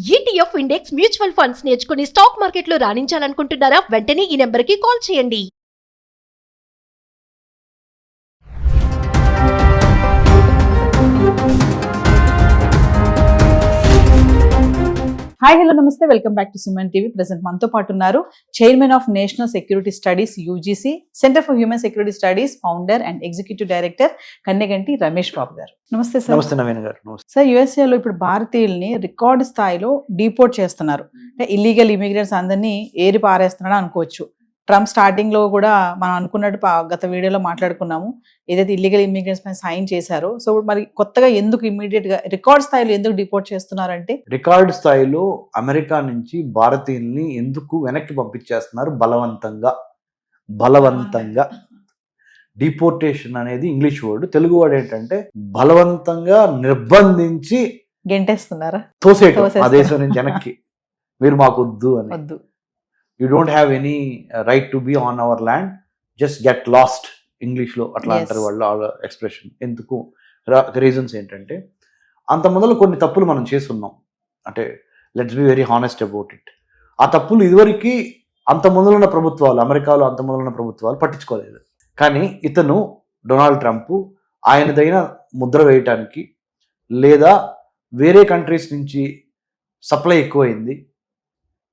ETF index mutual funds నేర్చుకుని stock మార్కెట్లో రాణించాలనుకుంటున్నారా? వెంటనే ఈ నెంబర్కి కాల్ చేయండి. హాయ్ హలో నమస్తే, welcome back to Suman TV. Present మనతో పాటు ఉన్నారు chairman of national security studies UGC centre for human security studies founder and executive director Kanneganti Ramesh Babu గారు. నమస్తే సార్. నమస్తే నవీన్ గారు. నమస్తే సార్, యుఎస్ఏలో ఇప్పుడు భారతీయుల్ని రికార్డు స్థాయిలో డిపోర్ట్ చేస్తున్నారు. అంటే ఇల్లీగల్ ఇమిగ్రెంట్స్ అందరినీ ఏరి పారేస్తున్నాడు అనుకోవచ్చు. ట్రంప్ స్టార్టింగ్ లో కూడా మనం అనుకున్నట్టు గత వీడియోలో మాట్లాడుకున్నాము, ఏదైతే ఇల్లీగల్ ఇమిగ్రెంట్స్ పైన సైన్ చేశారో. సో మరి కొత్తగా ఎందుకు ఇమీడియట్ గా రికార్డ్ స్థాయిలో ఎందుకు డిపోర్ట్ చేస్తున్నారంటే, రికార్డు స్థాయిలో అమెరికా నుంచి భారతీయుల్ని ఎందుకు వెనక్కి పంపించేస్తున్నారు? బలవంతంగా డిపోర్టేషన్ అనేది ఇంగ్లీష్ వర్డ్. తెలుగు వర్డ్ ఏంటంటే బలవంతంగా నిర్బంధించి గెంటేస్తున్నారా, తోసేయటం ఆ దేశం నుంచి వెనక్కి. మీరు మాకు వద్దు అని, వద్దు, you don't have any right to be on our land, just get lost. ఇంగ్లీష్లో అట్లా అంటారు వాళ్ళు ఎక్స్ప్రెషన్. ఎందుకు? రీజన్స్ ఏంటంటే, అంత మొదలు కొన్ని తప్పులు మనం చేస్తున్నాం. అంటే let's be very honest about it. ఆ తప్పులు ఇదివరకు అంత మొదలున్న ప్రభుత్వాలు, అమెరికాలో అంత మొదలున్న ప్రభుత్వాలు పట్టించుకోలేదు. కానీ ఇతను డొనాల్డ్ ట్రంప్ ఆయనదైన ముద్ర వేయటానికి, లేదా వేరే కంట్రీస్ నుంచి సప్లై ఎక్కువైంది,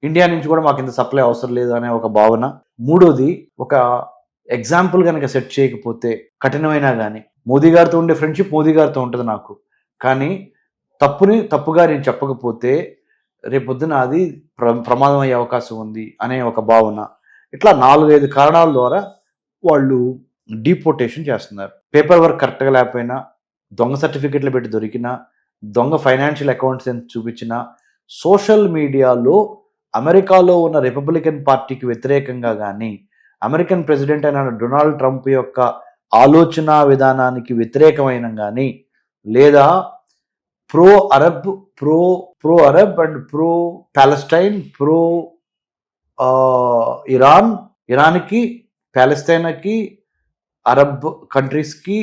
ఇండియా నుంచి కూడా మాకు ఇంత సప్లై అవసరం లేదు అనే ఒక భావన. మూడోది, ఒక ఎగ్జాంపుల్ కనుక సెట్ చేయకపోతే కఠినమైనా కానీ, మోదీ గారితో ఉండే ఫ్రెండ్షిప్ మోదీ గారితో ఉంటుంది నాకు, కానీ తప్పుని తప్పుగా నేను చెప్పకపోతే రేపొద్దున అది ప్రమాదం అయ్యే అవకాశం ఉంది అనే ఒక భావన. ఇట్లా 4-5 కారణాల ద్వారా వాళ్ళు డీపోర్టేషన్ చేస్తున్నారు. పేపర్ వర్క్ కరెక్ట్గా లేకపోయినా, దొంగ సర్టిఫికెట్లు పెట్టి దొరికినా, దొంగ ఫైనాన్షియల్ అకౌంట్స్ ఎంత చూపించినా, సోషల్ మీడియాలో అమెరికాలో ఉన్న రిపబ్లికన్ పార్టీకి వ్యతిరేకంగా కానీ, అమెరికన్ ప్రెసిడెంట్ అయిన డొనాల్డ్ ట్రంప్ యొక్క ఆలోచన విధానానికి వ్యతిరేకమైన కానీ, లేదా pro Arab and pro Palestine, pro ఇరాన్కి, ప్యాలెస్తైన్కి, అరబ్ కంట్రీస్కి,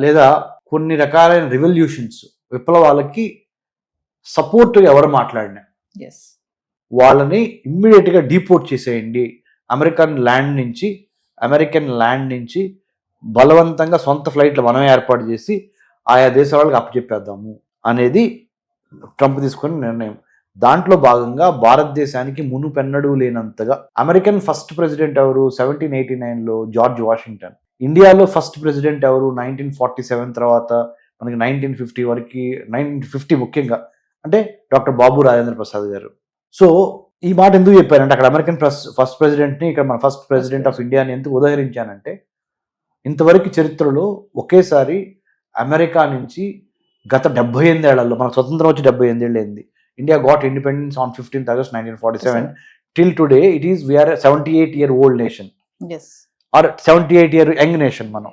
లేదా కొన్ని రకాలైన రివల్యూషన్స్, విప్లవాలకి సపోర్ట్ ఎవరు మాట్లాడినా వాళ్ళని ఇమ్మీడియట్గా డీపోర్ట్ చేసేయండి. అమెరికన్ ల్యాండ్ నుంచి బలవంతంగా సొంత ఫ్లైట్లు మనమే ఏర్పాటు చేసి ఆయా దేశాల వాళ్ళకి అప్పచెప్పేద్దాము అనేది ట్రంప్ తీసుకున్న నిర్ణయం. దాంట్లో భాగంగా భారతదేశానికి మునుపెన్నడూ లేనంతగా అమెరికన్ ఫస్ట్ ప్రెసిడెంట్ ఎవరు? 1789లో జార్జ్ వాషింగ్టన్. ఇండియాలో ఫస్ట్ ప్రెసిడెంట్ ఎవరు? 1947 తర్వాత మనకి 1950 వరకు, 1950 ముఖ్యంగా అంటే డాక్టర్ బాబు రాజేంద్ర ప్రసాద్ గారు. సో ఈ మాట ఎందుకు చెప్పానంటే, అక్కడ అమెరికన్ ఫస్ట్ ప్రెసిడెంట్ని, ఇక్కడ మన ఫస్ట్ ప్రెసిడెంట్ ఆఫ్ ఇండియాని ఎందుకు ఉదహరించానంటే, ఇంతవరకు చరిత్రలో ఒకేసారి అమెరికా నుంచి గత 78 ఏళ్లలో, మనకు స్వతంత్రం వచ్చి 78 ఏళ్ళు అయింది. India got independence on 15th August 1947. Till today we are 78-year-old nation or 78-year young nation. మనం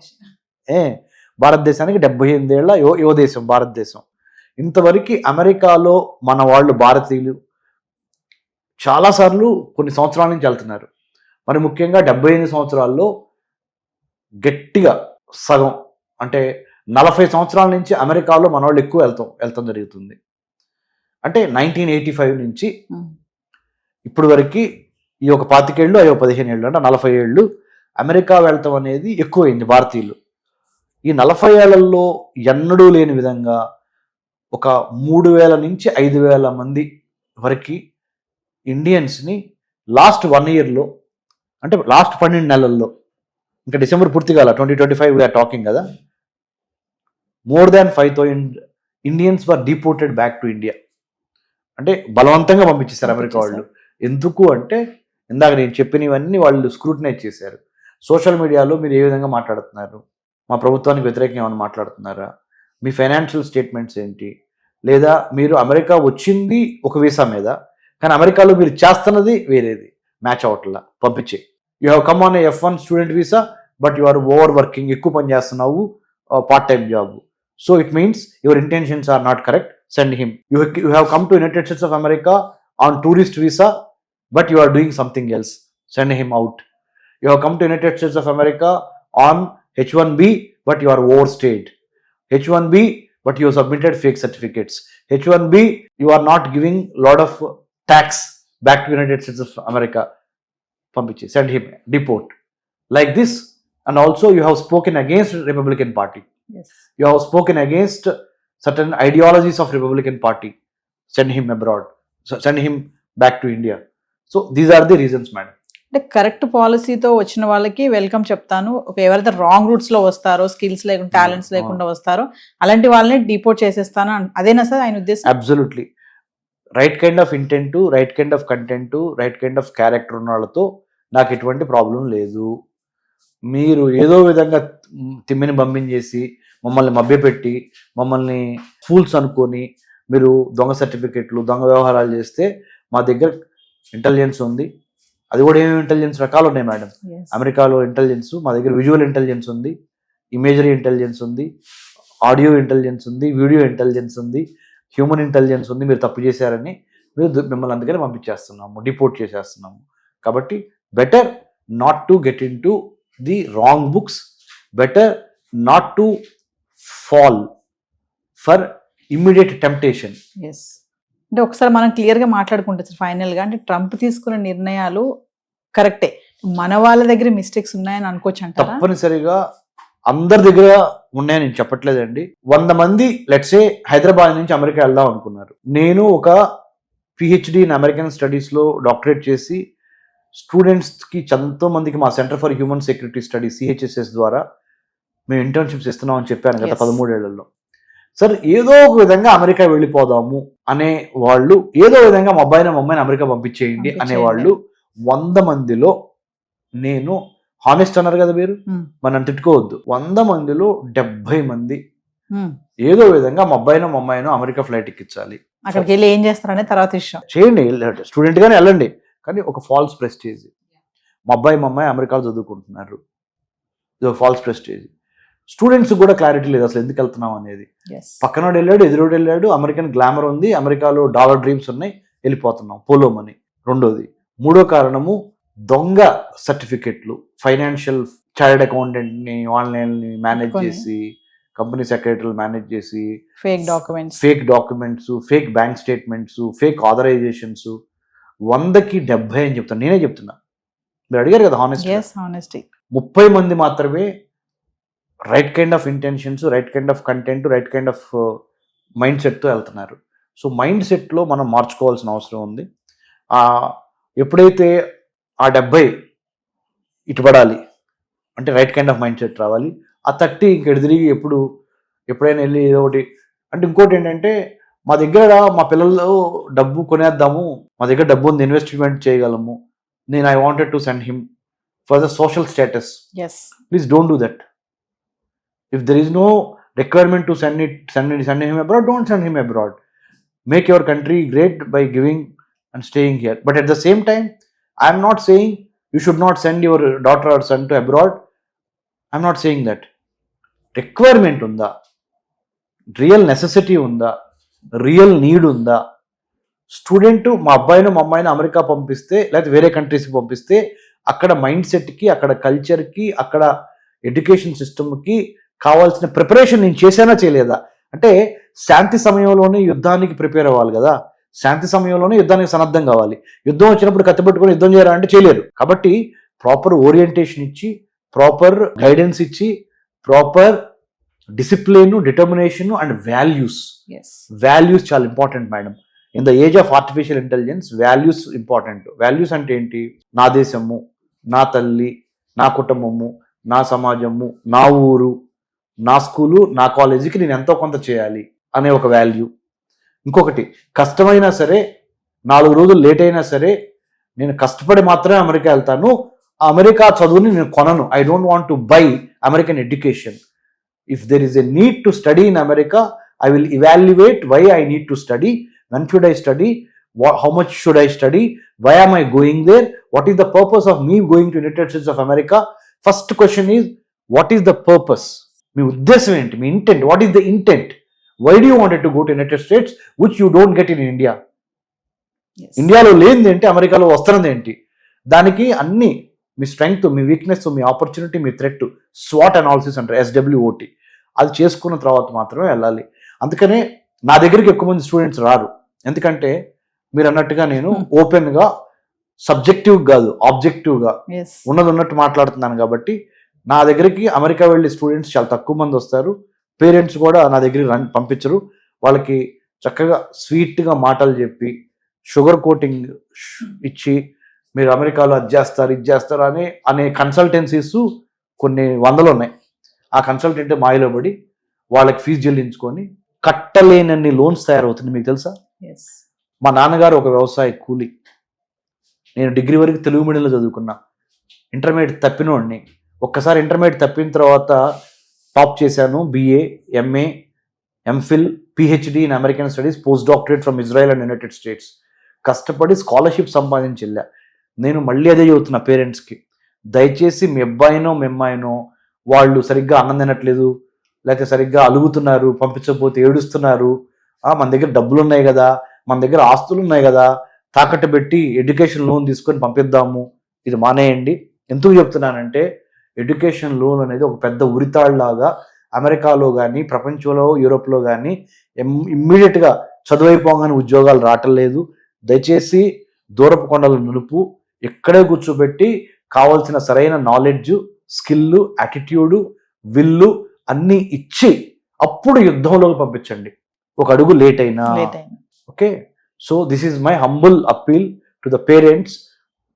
భారతదేశానికి 78 ఏళ్ల యువ దేశం భారతదేశం. ఇంతవరకు అమెరికాలో మన వాళ్ళు, భారతీయులు చాలాసార్లు కొన్ని సంవత్సరాల నుంచి వెళ్తున్నారు. మరి ముఖ్యంగా 78 సంవత్సరాల్లో గట్టిగా సగం అంటే 40 సంవత్సరాల నుంచి అమెరికాలో మన వాళ్ళు ఎక్కువ వెళ్తాం జరుగుతుంది. అంటే 1985 నుంచి ఇప్పుడు వరకు ఈ ఒక 25 ఏళ్ళు, అయ్యో 15 ఏళ్ళు, అంటే 40 ఏళ్ళు అమెరికా వెళ్తాం అనేది ఎక్కువైంది భారతీయులు. ఈ 40 ఏళ్లలో ఎన్నడూ లేని విధంగా ఒక 3000 నుంచి 5000 మంది వరకు ఇండియన్స్ని లాస్ట్ 1 yearలో, అంటే లాస్ట్ 12 నెలల్లో, ఇంకా డిసెంబర్ పూర్తిగా 2025 వీఆర్ టాకింగ్ కదా, more than 5,000 Indians were deported back to India. అంటే బలవంతంగా పంపించేశారు అమెరికా వాళ్ళు. ఎందుకు అంటే, ఇందాక నేను చెప్పినవన్నీ వాళ్ళు స్క్రూటినైజ్ చేశారు. సోషల్ మీడియాలో మీరు ఏ విధంగా మాట్లాడుతున్నారు, మా ప్రభుత్వానికి వ్యతిరేకంగా ఏమైనా మాట్లాడుతున్నారా, మీ ఫైనాన్షియల్ స్టేట్మెంట్స్ ఏంటి, లేదా మీరు అమెరికా వచ్చింది ఒక వీసా మీద, కానీ అమెరికాలో మీరు చేస్తున్నది వేరేది, మ్యాచ్ అవట్లా పంపించే. You have come on F1 student visa, but you are over working, ఎక్కువ పని చేస్తున్నావు, part time job. So it means your intentions are not correct, send him. You have come to United States of America on tourist visa, but you are doing something else, send him out. You have come to United States of America on H1B, but you are overstayed. H1B, but you have submitted fake certificates. H1B, you are not giving lot of tax back to United States of America. Pampichi, send him, deport. Like this, and also you have spoken against Republican Party. Yes. You have spoken against certain ideologies of Republican Party. Send him abroad. So send him back to India. So these are the reasons, madam. అంటే correct పాలసీతో వచ్చిన వాళ్ళకి welcome చెప్తాను. ఎవరైతే wrong roots లో వస్తారో, skills లేకుండా, talents లేకుండా వస్తారో అలాంటి వాళ్ళని డిపోర్ట్ చేసేస్తాను, అదేనా సార్ ఆయన ఉద్దేశం? Absolutely. Right kind of intent, right kind of content, right kind of character ఉన్న వాళ్ళతో నాకు ఎటువంటి ప్రాబ్లం లేదు. మీరు ఏదో విధంగా తిమ్మిని పంపించేసి మమ్మల్ని మభ్యపెట్టి మమ్మల్ని ఫూల్స్ అనుకొని మీరు దొంగ సర్టిఫికెట్లు, దొంగ వ్యవహారాలు చేస్తే మా దగ్గర ఇంటెలిజెన్స్ ఉంది. అది కూడా ఏమేమి ఇంటెలిజెన్స్ రకాలు ఉన్నాయి మేడం. అమెరికాలో ఇంటెలిజెన్స్, మా దగ్గర విజువల్ ఇంటెలిజెన్స్ ఉంది, ఇమేజరీ ఇంటెలిజెన్స్ ఉంది, ఆడియో ఇంటెలిజెన్స్ ఉంది, వీడియో ఇంటెలిజెన్స్ ఉంది, హ్యూమన్ ఇంటెలిజెన్స్ ఉంది. మీరు తప్పు చేశారని మిమ్మల్ని అందుకని పంపించేస్తున్నాము, డిపోర్ట్ చేసేస్తున్నాము. కాబట్టి better not to get in to the wrong books, better not to fall for immediate temptation. Yes, అంటే ఒకసారి మనం క్లియర్గా మాట్లాడుకుంటే సార్ ఫైనల్గా, అంటే ట్రంప్ తీసుకున్న నిర్ణయాలు కరెక్టే, మన వాళ్ళ దగ్గర మిస్టేక్స్ ఉన్నాయని అనుకోవచ్చు అంటారా? తప్పనిసరిగా అందరి దగ్గర ఉన్నాయని నేను చెప్పట్లేదండి. 100 మంది లెట్సే హైదరాబాద్ నుంచి అమెరికా వెళ్దాం అనుకున్నారు. నేను ఒక పిహెచ్డి ఇన్ అమెరికన్ స్టడీస్లో డాక్టరేట్ చేసి స్టూడెంట్స్కి ఎంతో మందికి మా centre for human security studies CHSS ద్వారా మేము ఇంటర్న్షిప్స్ ఇస్తున్నాం అని చెప్పాను గత 13 ఏళ్లలో. సార్ ఏదో ఒక విధంగా అమెరికా వెళ్ళిపోదాము అనే వాళ్ళు, ఏదో విధంగా మా అబ్బాయిని అమెరికా పంపించేయండి అనేవాళ్ళు 100 మందిలో నేను హానెస్ట్ అన్నారు కదా మీరు, మనం తిట్టుకోవద్దు, 100 మందిలో 70 మంది ఏదో విధంగా మా అబ్బాయినో అమెరికా ఫ్లైట్ ఎక్కించాలి. అక్కడికి వెళ్ళి ఏం చేస్తారనే తర్వాత విషయం. చేయండి, స్టూడెంట్ గానే వెళ్ళండి, కానీ ఒక ఫాల్స్ ప్రెస్టేజ్. మా అమ్మాయి అమెరికాలో చదువుకుంటున్నారు, ఇది ఒక ఫాల్స్ ప్రెస్టేజ్. స్టూడెంట్స్ కూడా క్లారిటీ లేదు అసలు ఎందుకు వెళ్తున్నాం అనేది. పక్కనోడు వెళ్ళాడు, ఎదురోడు వెళ్ళాడు, అమెరికన్ గ్లామర్ ఉంది, అమెరికాలో డాలర్ డ్రీమ్స్ ఉన్నాయి, వెళ్ళిపోతున్నాం పోలో మనీ. రెండోది, మూడో కారణము దొంగ సర్టిఫికెట్లు, ఫైనాన్షియల్ చార్టెడ్ అకౌంటెంట్ ని వాళ్ళని మేనేజ్ చేసి, కంపెనీ సెక్రటరీలు మేనేజ్ చేసి, fake documents, fake bank statements, fake authorisations, 100కి 70 అని చెప్తాను, నేనే చెప్తున్నా. మీరు అడిగారు కదా హానెస్టీ. 30 మంది మాత్రమే right kind of intentions, right kind of content, right kind of mind సెట్తో వెళ్తున్నారు. సో మైండ్ సెట్లో మనం మార్చుకోవాల్సిన అవసరం ఉంది. ఎప్పుడైతే ఆ 70 ఇటుపడాలి అంటే right kind of mind set రావాలి. ఆ 30 ఇంక తిరిగి ఎప్పుడైనా వెళ్ళి ఏదో ఒకటి అంటే. ఇంకోటి ఏంటంటే, మా దగ్గర మా పిల్లలు డబ్బు కొనేద్దాము, మా దగ్గర డబ్బు ఉంది, ఇన్వెస్ట్మెంట్ చేయగలము, నేను I wanted to send him for the social status. Please don't do that. If there is no requirement to send him abroad, don't send him abroad. Make your country great by giving and staying here. But at the same time, I am not saying you should not send your daughter or son to abroad. I am not saying that. Requirement unda, real necessity unda, real need unda. Student మా అబ్బాయినో మా అమ్మాయినో America పంపిస్తే, లేకపోతే వేరే కంట్రీస్కి పంపిస్తే, అక్కడ mind సెట్కి, అక్కడ కల్చర్కి, అక్కడ ఎడ్యుకేషన్ సిస్టమ్కి కావాల్సిన ప్రిపరేషన్ నేను చేశానా చేయలేదా? అంటే శాంతి సమయంలోనే యుద్ధానికి ప్రిపేర్ అవ్వాలి కదా, శాంతి సమయంలోనే యుద్ధానికి సన్నద్ధం కావాలి. యుద్ధం వచ్చినప్పుడు కత్తిపెట్టుకొని యుద్ధం చేయాలా అంటే చేయలేరు. కాబట్టి ప్రాపర్ ఓరియంటేషన్ ఇచ్చి, ప్రాపర్ గైడెన్స్ ఇచ్చి, proper discipline, determination and values చాలా important madam. In the age of artificial intelligence values important. Values అంటే ఏంటి? నా దేశము, నా తల్లి, నా కుటుంబము, నా సమాజము, నా ఊరు, నా స్కూలు, నా కాలేజీకి నేను ఎంతో కొంత చేయాలి అనే ఒక వాల్యూ. ఇంకొకటి, కష్టమైనా సరే, 4 రోజులు లేట్ అయినా సరే, నేను కష్టపడి మాత్రమే అమెరికా వెళ్తాను, అమెరికా చదువుని నేను కొనను. I don't want to buy American education. If there is a need to study in America, I will evaluate why I need to study, when should I study, how much should I study, why am I going there, what is the purpose of me going to United States of America. First question is, what is the purpose? మీ ఉద్దేశం ఏంటి? మీ intent, what is the intent? Why do you wanted to go to United States which you don't get in India? ఇండియాలో లేనిది ఏంటి, అమెరికాలో వస్తున్నది ఏంటి? దానికి అన్ని మీ స్ట్రెంగ్త్, మీ వీక్నెస్, మీ ఆపర్చునిటీ, మీ థ్రెట్, స్వాట్ అనాలిసిస్ అంటారు, SWOT, అది చేసుకున్న తర్వాత మాత్రమే వెళ్ళాలి. అందుకనే నా దగ్గరికి ఎక్కువ మంది స్టూడెంట్స్ రారు. ఎందుకంటే మీరు అన్నట్టుగా నేను ఓపెన్గా సబ్జెక్టివ్ కాదు ఆబ్జెక్టివ్గా ఉన్నది ఉన్నట్టు మాట్లాడుతున్నాను. కాబట్టి నా దగ్గరికి అమెరికా వెళ్ళే స్టూడెంట్స్ చాలా తక్కువ మంది వస్తారు. పేరెంట్స్ కూడా నా దగ్గరికి పంపించరు. వాళ్ళకి చక్కగా స్వీట్గా మాటలు చెప్పి షుగర్ కోటింగ్ ఇచ్చి మీరు అమెరికాలో అది చేస్తారు ఇది చేస్తారు అనే కన్సల్టెన్సీస్ కొన్ని వందలు ఉన్నాయి. ఆ కన్సల్టెంట్ మాయలో పడి వాళ్ళకి ఫీజు చెల్లించుకొని కట్టలేనన్ని లోన్స్ తయారవుతుంది. మీకు తెలుసా? మా నాన్నగారు ఒక వ్యవసాయ కూలి. నేను డిగ్రీ వరకు తెలుగు మీడియంలో చదువుకున్నా. ఇంటర్మీడియట్ తప్పినోడిని. ఒక్కసారి ఇంటర్మీడియట్ తప్పిన తర్వాత టాప్ చేశాను. BA, MA, MPhil, PhD in American studies, post doctorate from Israel and United states. కష్టపడి స్కాలర్షిప్ సంపాదించి వెళ్ళా. నేను మళ్ళీ అదే చెబుతున్నా పేరెంట్స్కి, దయచేసి మీ అబ్బాయినో మీ అమ్మాయినో వాళ్ళు సరిగ్గా అన్నం తినట్లేదు, లేకపోతే సరిగ్గా అలుగుతున్నారు, పంపించకపోతే ఏడుస్తున్నారు, మన దగ్గర డబ్బులు ఉన్నాయి కదా, మన దగ్గర ఆస్తులు ఉన్నాయి కదా, తాకట్టు పెట్టి ఎడ్యుకేషన్ లోన్ తీసుకొని పంపిద్దాము, ఇది మానేయండి. ఎందుకు చెప్తున్నానంటే ఎడ్యుకేషన్ లోన్ అనేది ఒక పెద్ద ఉరితాళ్లాగా అమెరికాలో కానీ ప్రపంచంలో యూరోప్లో కానీ ఇమ్మీడియట్గా చదువైపోగానే ఉద్యోగాలు రావటం లేదు. దయచేసి దూరపు కొండల నులుపు ఎక్కడే కూర్చోబెట్టి కావాల్సిన సరైన నాలెడ్జ్, స్కిల్, యాటిట్యూడ్, విల్లు అన్నీ ఇచ్చి అప్పుడు యుద్ధంలోకి పంపించండి. ఒక అడుగు లేట్ అయినా. Okay, so this is my humble appeal to the parents.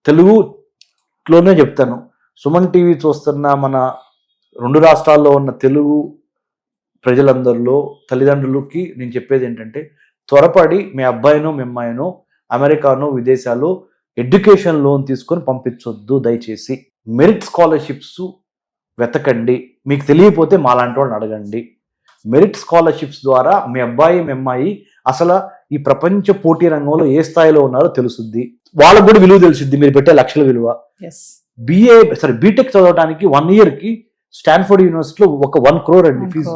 తెలుగులోనే చెప్తాను. సుమన్ టీవీ చూస్తున్న మన 2 రాష్ట్రాల్లో ఉన్న తెలుగు ప్రజలందరిలో తల్లిదండ్రులకి నేను చెప్పేది ఏంటంటే, త్వరపడి మీ అబ్బాయినో మీ అమ్మాయినో అమెరికానో విదేశాల్లో ఎడ్యుకేషన్ లోన్ తీసుకొని పంపించొద్దు. దయచేసి మెరిట్ స్కాలర్షిప్స్ వెతకండి. మీకు తెలియకపోతే మాలాంటి వాళ్ళని అడగండి. మెరిట్ స్కాలర్షిప్స్ ద్వారా మీ అబ్బాయి మీ అమ్మాయి అసలు ఈ ప్రపంచ పోటీ రంగంలో ఏ స్థాయిలో ఉన్నారో తెలుసుద్ది. వాళ్ళకు కూడా విలువ తెలుసుద్ది, మీరు పెట్టే లక్షల విలువ. బీటెక్ చదవడానికి 1 yearకి స్టాన్ఫోర్డ్ యూనివర్సిటీలో ఒక 1 crore అండి ఫీజు.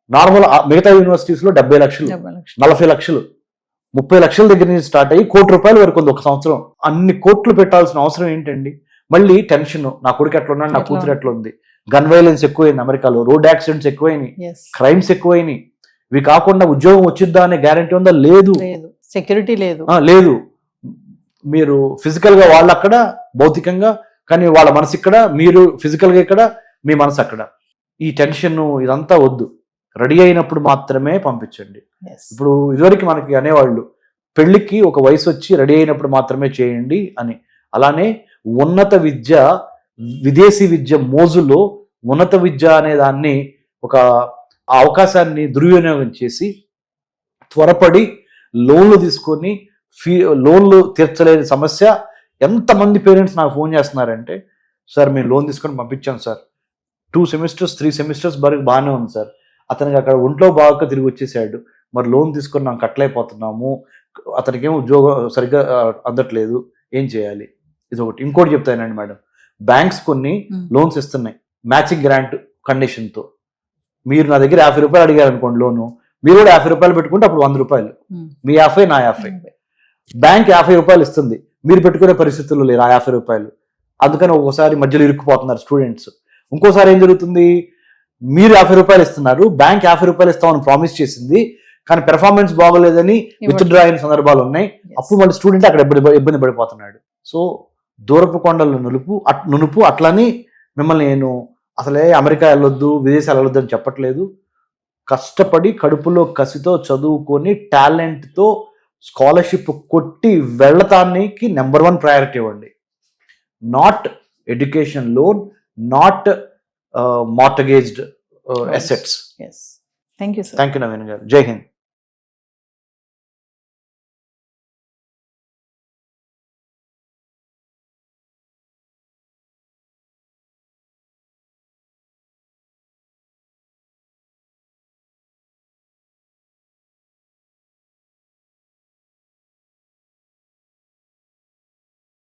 నార్మల్ మిగతా యూనివర్సిటీస్ లో 70 లక్షలు, 40 లక్షలు, 30 లక్షల దగ్గర నుంచి స్టార్ట్ అయ్యి ₹1,00,00,000 వరకు ఉంది ఒక సంవత్సరం. అన్ని కోట్లు పెట్టాల్సిన అవసరం ఏంటండి? మళ్ళీ టెన్షన్, నా కొడుకు ఎట్లా ఉన్నాడు, నా కూతురు ఎట్లా ఉంది, గన్ వైలెన్స్ ఎక్కువైంది అమెరికాలో, రోడ్ యాక్సిడెంట్స్ ఎక్కువైనాయి, క్రైమ్స్ ఎక్కువైనాయి. ఇవి కాకుండా ఉద్యోగం వచ్చిద్దా అనే గ్యారంటీ ఉందా? లేదు. సెక్యూరిటీ లేదు. లేదు. మీరు ఫిజికల్ గా వాళ్ళు అక్కడ, భౌతికంగా, కానీ వాళ్ళ మనసు ఇక్కడ, మీరు ఫిజికల్ గా ఇక్కడ, మీ మనసు అక్కడ. ఈ టెన్షన్ ఇదంతా వద్దు. రెడీ అయినప్పుడు మాత్రమే పంపించండి. ఇప్పుడు ఇదివరకు మనకి అనేవాళ్ళు పెళ్లికి ఒక వయసు వచ్చి రెడీ అయినప్పుడు మాత్రమే చేయండి అని. అలానే ఉన్నత విద్య, విదేశీ విద్య మోజులో ఉన్నత విద్య అనే దాన్ని ఒక అవకాశాన్ని దుర్వినియోగం చేసి త్వరపడి లోన్లు తీసుకొని లోన్లు తీర్చలేని సమస్య. ఎంతమంది పేరెంట్స్ నాకు ఫోన్ చేస్తున్నారంటే, సార్ మేము లోన్ తీసుకొని పంపించాం సార్, 2 semesters 3 semesters వరకు బాగానే ఉంది సార్, అతనికి అక్కడ ఒంట్లో బాగా తిరిగి వచ్చేసాడు, మరి లోన్ తీసుకొని మనం కట్టలేకపోతున్నాము, అతనికి ఏమో ఉద్యోగం సరిగ్గా అందట్లేదు, ఏం చేయాలి? ఇది ఒకటి. ఇంకోటి చెప్తానండి మేడం, బ్యాంక్స్ కొన్ని లోన్స్ ఇస్తున్నాయి మ్యాచింగ్ గ్రాంట్ కండిషన్తో. మీరు నా దగ్గర ₹50 అడిగారు అనుకోండి లోను, మీరు కూడా ₹50 పెట్టుకుంటే అప్పుడు ₹100, మీ 50 నా 50. బ్యాంక్ ₹50 ఇస్తుంది, మీరు పెట్టుకునే పరిస్థితుల్లో లేరు ఆ ₹50. అందుకని ఒక్కోసారి మధ్యలో ఇరుక్కుపోతున్నారు స్టూడెంట్స్. ఇంకోసారి ఏం జరుగుతుంది, మీరు ₹50 ఇస్తున్నారు, బ్యాంక్ ₹50 ఇస్తామని ప్రామిస్ చేసింది, కానీ పెర్ఫార్మెన్స్ బాగోలేదని విత్డ్రా అయిన సందర్భాలు ఉన్నాయి. అప్పుడు మళ్ళీ స్టూడెంట్ అక్కడ ఇబ్బంది పడిపోతున్నాడు. సో దూరపు కొండల నునుపు అట్లని మిమ్మల్ని నేను అసలే అమెరికా వెళ్ళొద్దు, విదేశాలు వెళ్ళొద్దు అని చెప్పట్లేదు. కష్టపడి కడుపులో కసితో చదువుకొని టాలెంట్తో స్కాలర్షిప్ కొట్టి వెళ్ళటానికి #1 ప్రయారిటీ ఇవ్వండి. Not education loan, not mortgaged assets. Thank you Naveen గారు. జై హింద్.